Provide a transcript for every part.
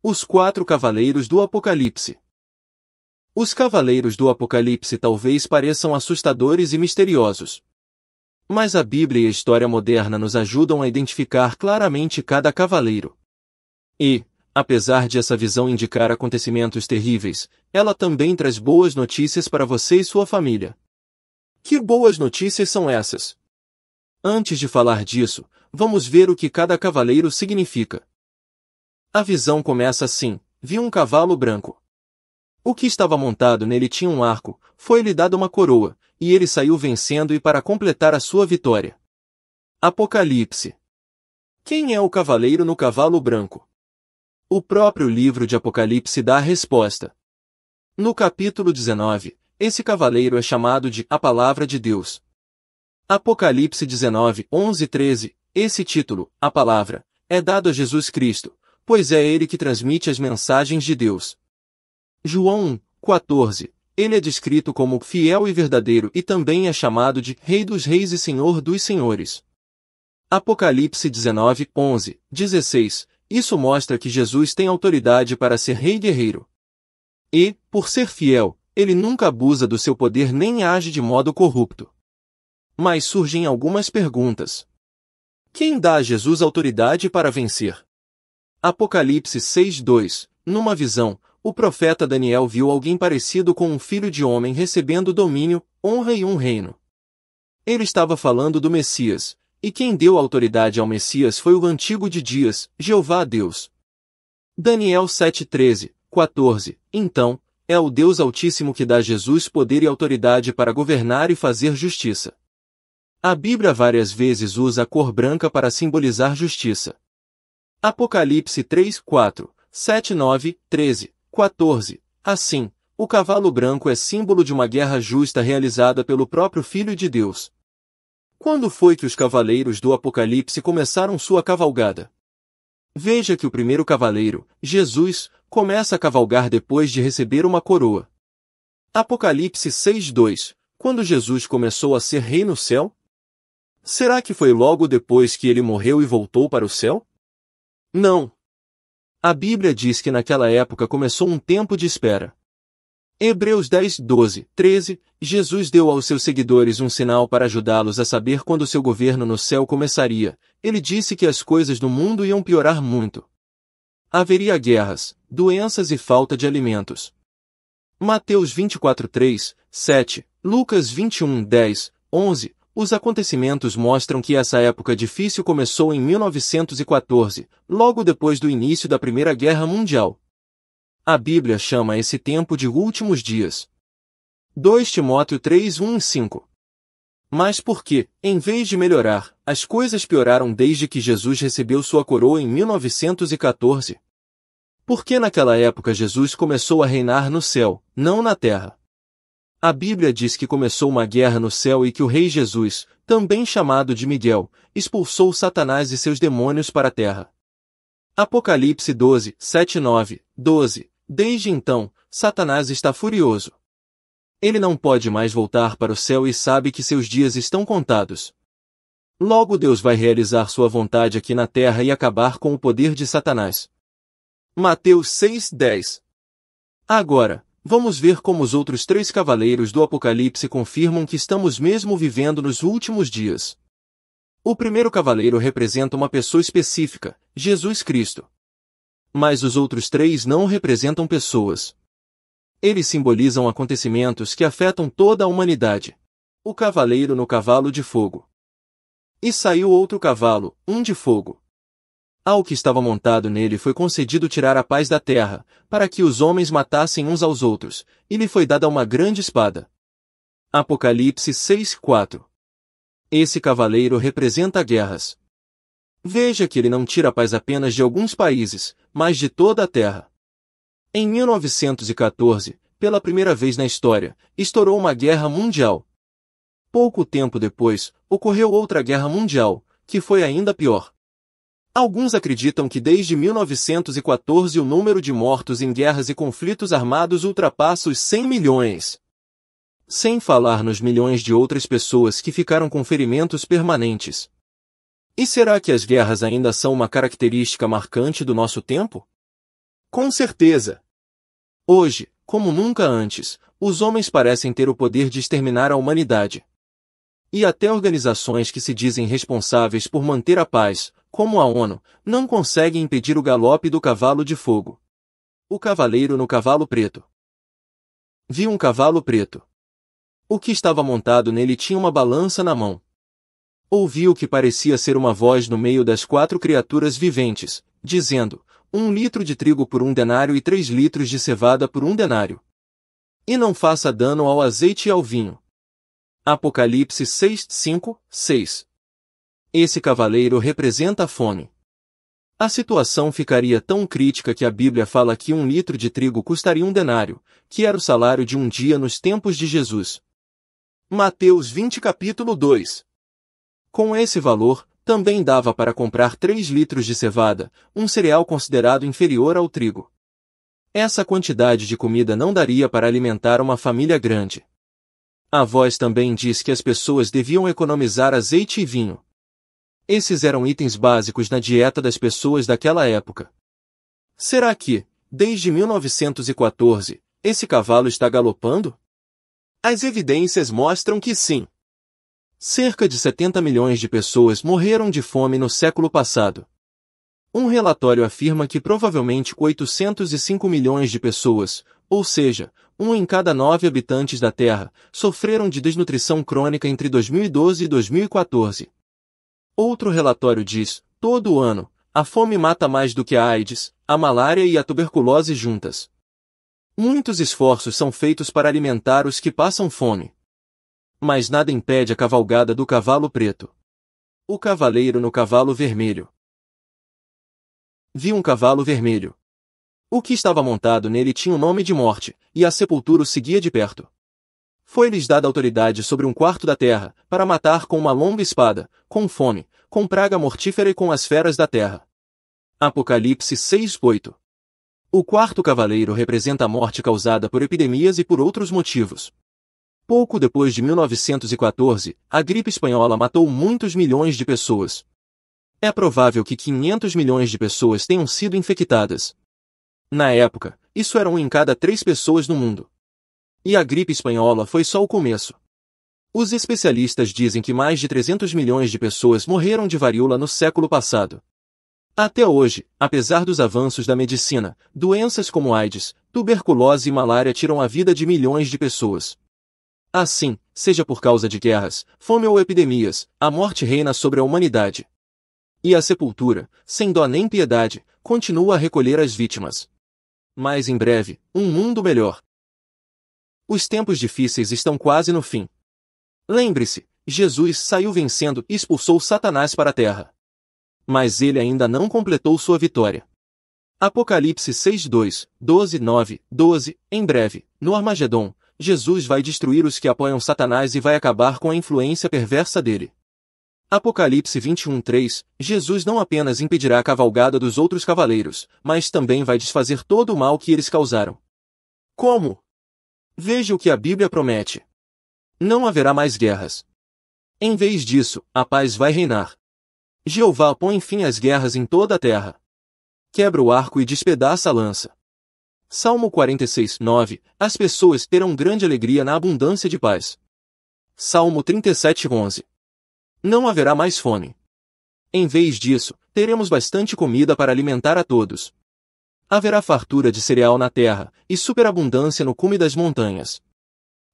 Os 4 Cavaleiros do Apocalipse. Os Cavaleiros do Apocalipse talvez pareçam assustadores e misteriosos. Mas a Bíblia e a história moderna nos ajudam a identificar claramente cada cavaleiro. E, apesar de essa visão indicar acontecimentos terríveis, ela também traz boas notícias para você e sua família. Que boas notícias são essas? Antes de falar disso, vamos ver o que cada cavaleiro significa. A visão começa assim: vi um cavalo branco. O que estava montado nele tinha um arco, foi-lhe dada uma coroa, e ele saiu vencendo e para completar a sua vitória. Apocalipse. Quem é o cavaleiro no cavalo branco? O próprio livro de Apocalipse dá a resposta. No capítulo 19, esse cavaleiro é chamado de A Palavra de Deus. Apocalipse 19, 11 e 13, esse título, A Palavra, é dado a Jesus Cristo, pois é ele que transmite as mensagens de Deus. João 1, 14, ele é descrito como fiel e verdadeiro e também é chamado de Rei dos Reis e Senhor dos Senhores. Apocalipse 19, 11, 16, isso mostra que Jesus tem autoridade para ser Rei guerreiro. E, por ser fiel, ele nunca abusa do seu poder nem age de modo corrupto. Mas surgem algumas perguntas. Quem dá a Jesus autoridade para vencer? Apocalipse 6:2, numa visão, o profeta Daniel viu alguém parecido com um filho de homem recebendo domínio, honra e um reino. Ele estava falando do Messias, e quem deu autoridade ao Messias foi o Antigo de Dias, Jeová Deus. Daniel 7:13, 14, então, é o Deus Altíssimo que dá a Jesus poder e autoridade para governar e fazer justiça. A Bíblia várias vezes usa a cor branca para simbolizar justiça. Apocalipse 3, 4, 7, 9, 13, 14. Assim, o cavalo branco é símbolo de uma guerra justa realizada pelo próprio Filho de Deus. Quando foi que os cavaleiros do Apocalipse começaram sua cavalgada? Veja que o primeiro cavaleiro, Jesus, começa a cavalgar depois de receber uma coroa. Apocalipse 6:2. Quando Jesus começou a ser rei no céu? Será que foi logo depois que ele morreu e voltou para o céu? Não. A Bíblia diz que naquela época começou um tempo de espera. Hebreus 10, 12, 13, Jesus deu aos seus seguidores um sinal para ajudá-los a saber quando seu governo no céu começaria. Ele disse que as coisas no mundo iam piorar muito. Haveria guerras, doenças e falta de alimentos. Mateus 24, 3, 7, Lucas 21, 10, 11, os acontecimentos mostram que essa época difícil começou em 1914, logo depois do início da Primeira Guerra Mundial. A Bíblia chama esse tempo de últimos dias. 2 Timóteo 3, 1 e 5. Mas por que, em vez de melhorar, as coisas pioraram desde que Jesus recebeu sua coroa em 1914? Porque naquela época Jesus começou a reinar no céu, não na terra. A Bíblia diz que começou uma guerra no céu e que o rei Jesus, também chamado de Miguel, expulsou Satanás e seus demônios para a terra. Apocalipse 12, 7, 9, 12. Desde então, Satanás está furioso. Ele não pode mais voltar para o céu e sabe que seus dias estão contados. Logo Deus vai realizar sua vontade aqui na terra e acabar com o poder de Satanás. Mateus 6, 10. Agora, vamos ver como os outros 3 cavaleiros do Apocalipse confirmam que estamos mesmo vivendo nos últimos dias. O primeiro cavaleiro representa uma pessoa específica, Jesus Cristo. Mas os outros 3 não representam pessoas. Eles simbolizam acontecimentos que afetam toda a humanidade. O cavaleiro no cavalo de fogo. E saiu outro cavalo, um de fogo. Ao que estava montado nele foi concedido tirar a paz da terra, para que os homens matassem uns aos outros, e lhe foi dada uma grande espada. Apocalipse 6, 4. Esse cavaleiro representa guerras. Veja que ele não tira a paz apenas de alguns países, mas de toda a terra. Em 1914, pela primeira vez na história, estourou uma guerra mundial. Pouco tempo depois, ocorreu outra guerra mundial, que foi ainda pior. Alguns acreditam que desde 1914 o número de mortos em guerras e conflitos armados ultrapassa os 100 milhões. Sem falar nos milhões de outras pessoas que ficaram com ferimentos permanentes. E será que as guerras ainda são uma característica marcante do nosso tempo? Com certeza. Hoje, como nunca antes, os homens parecem ter o poder de exterminar a humanidade. E até organizações que se dizem responsáveis por manter a paz, como a ONU, não conseguem impedir o galope do cavalo de fogo. O cavaleiro no cavalo preto. Vi um cavalo preto. O que estava montado nele tinha uma balança na mão. Ouvi o que parecia ser uma voz no meio das 4 criaturas viventes, dizendo: 1 litro de trigo por 1 denário e 3 litros de cevada por 1 denário. E não faça dano ao azeite e ao vinho. Apocalipse 6, 5, 6. Esse cavaleiro representa a fome. A situação ficaria tão crítica que a Bíblia fala que 1 litro de trigo custaria 1 denário, que era o salário de um dia nos tempos de Jesus. Mateus 20 capítulo 2. Com esse valor, também dava para comprar 3 litros de cevada, um cereal considerado inferior ao trigo. Essa quantidade de comida não daria para alimentar uma família grande. A voz também diz que as pessoas deviam economizar azeite e vinho. Esses eram itens básicos na dieta das pessoas daquela época. Será que, desde 1914, esse cavalo está galopando? As evidências mostram que sim. Cerca de 70 milhões de pessoas morreram de fome no século passado. Um relatório afirma que provavelmente 805 milhões de pessoas, ou seja, 1 em cada 9 habitantes da Terra, sofreram de desnutrição crônica entre 2012 e 2014. Outro relatório diz: todo ano, a fome mata mais do que a AIDS, a malária e a tuberculose juntas. Muitos esforços são feitos para alimentar os que passam fome. Mas nada impede a cavalgada do cavalo preto. O cavaleiro no cavalo vermelho. Vi um cavalo vermelho. O que estava montado nele tinha o nome de morte, e a sepultura o seguia de perto. Foi-lhes dada autoridade sobre 1/4 da terra, para matar com uma longa espada, com fome, com praga mortífera e com as feras da terra. Apocalipse 6, 8. O 4º cavaleiro representa a morte causada por epidemias e por outros motivos. Pouco depois de 1914, a gripe espanhola matou muitos milhões de pessoas. É provável que 500 milhões de pessoas tenham sido infectadas. Na época, isso era 1 em cada 3 pessoas no mundo. E a gripe espanhola foi só o começo. Os especialistas dizem que mais de 300 milhões de pessoas morreram de varíola no século passado. Até hoje, apesar dos avanços da medicina, doenças como AIDS, tuberculose e malária tiram a vida de milhões de pessoas. Assim, seja por causa de guerras, fome ou epidemias, a morte reina sobre a humanidade. E a sepultura, sem dó nem piedade, continua a recolher as vítimas. Mas em breve, um mundo melhor. Os tempos difíceis estão quase no fim. Lembre-se, Jesus saiu vencendo e expulsou Satanás para a terra. Mas ele ainda não completou sua vitória. Apocalipse 6, 2, 12, 9, 12, em breve, no Armagedon, Jesus vai destruir os que apoiam Satanás e vai acabar com a influência perversa dele. Apocalipse 21, 3, Jesus não apenas impedirá a cavalgada dos outros cavaleiros, mas também vai desfazer todo o mal que eles causaram. Como? Veja o que a Bíblia promete. Não haverá mais guerras. Em vez disso, a paz vai reinar. Jeová põe fim às guerras em toda a terra. Quebra o arco e despedaça a lança. Salmo 46, 9, as pessoas terão grande alegria na abundância de paz. Salmo 37, 11. Não haverá mais fome. Em vez disso, teremos bastante comida para alimentar a todos. Haverá fartura de cereal na terra, e superabundância no cume das montanhas.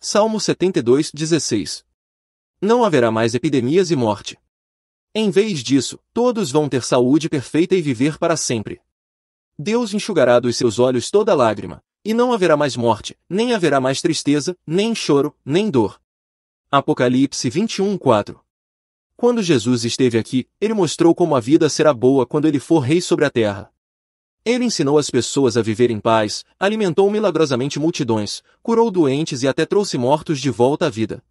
Salmo 72, 16. Não haverá mais epidemias e morte. Em vez disso, todos vão ter saúde perfeita e viver para sempre. Deus enxugará dos seus olhos toda lágrima, e não haverá mais morte, nem haverá mais tristeza, nem choro, nem dor. Apocalipse 21, 4. Quando Jesus esteve aqui, ele mostrou como a vida será boa quando ele for rei sobre a terra. Ele ensinou as pessoas a viver em paz, alimentou milagrosamente multidões, curou doentes e até trouxe mortos de volta à vida.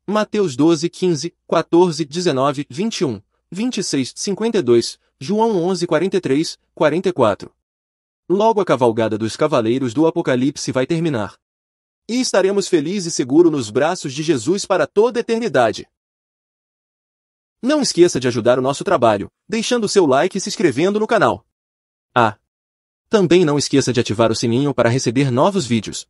Mateus 12, 15, 14, 19, 21, 26, 52, João 11, 43, 44. Logo a cavalgada dos cavaleiros do Apocalipse vai terminar. E estaremos felizes e seguros nos braços de Jesus para toda a eternidade. Não esqueça de ajudar o nosso trabalho, deixando seu like e se inscrevendo no canal. Também não esqueça de ativar o sininho para receber novos vídeos.